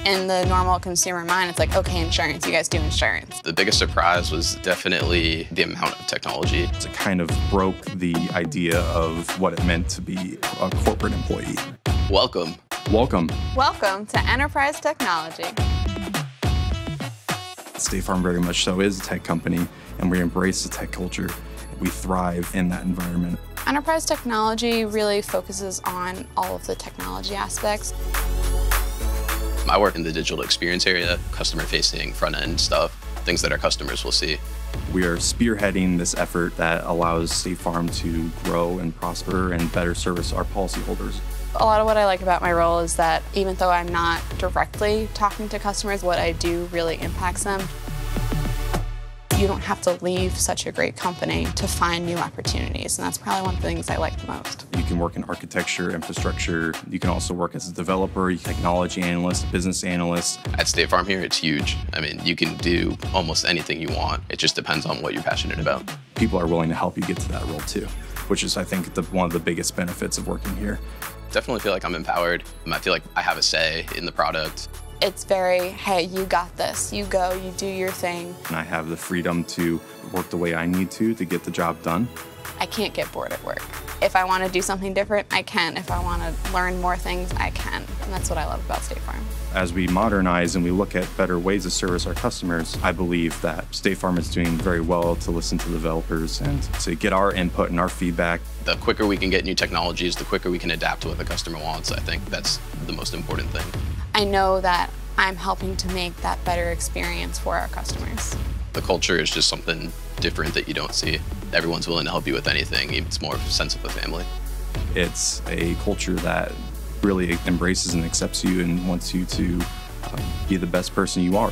In the normal consumer mind, it's like, okay, insurance, you guys do insurance. The biggest surprise was definitely the amount of technology. It kind of broke the idea of what it meant to be a corporate employee. Welcome. Welcome. Welcome to Enterprise Technology. State Farm very much so is a tech company, and we embrace the tech culture. We thrive in that environment. Enterprise Technology really focuses on all of the technology aspects. I work in the digital experience area, customer-facing front-end stuff, things that our customers will see. We are spearheading this effort that allows State Farm to grow and prosper and better service our policyholders. A lot of what I like about my role is that even though I'm not directly talking to customers, what I do really impacts them. You don't have to leave such a great company to find new opportunities, and that's probably one of the things I like the most. You can work in architecture, infrastructure. You can also work as a developer, technology analyst, business analyst. At State Farm here, it's huge. I mean, you can do almost anything you want. It just depends on what you're passionate about. People are willing to help you get to that role too, which is, I think, one of the biggest benefits of working here. Definitely feel like I'm empowered. I feel like I have a say in the product. It's very, hey, you got this. You go, you do your thing. And I have the freedom to work the way I need to get the job done. I can't get bored at work. If I want to do something different, I can. If I want to learn more things, I can. And that's what I love about State Farm. As we modernize and we look at better ways to service our customers, I believe that State Farm is doing very well to listen to developers and to get our input and our feedback. The quicker we can get new technologies, the quicker we can adapt to what the customer wants. I think that's the most important thing. I know that I'm helping to make that better experience for our customers. The culture is just something different that you don't see. Everyone's willing to help you with anything. It's more of a sense of a family. It's a culture that really embraces and accepts you and wants you to be the best person you are.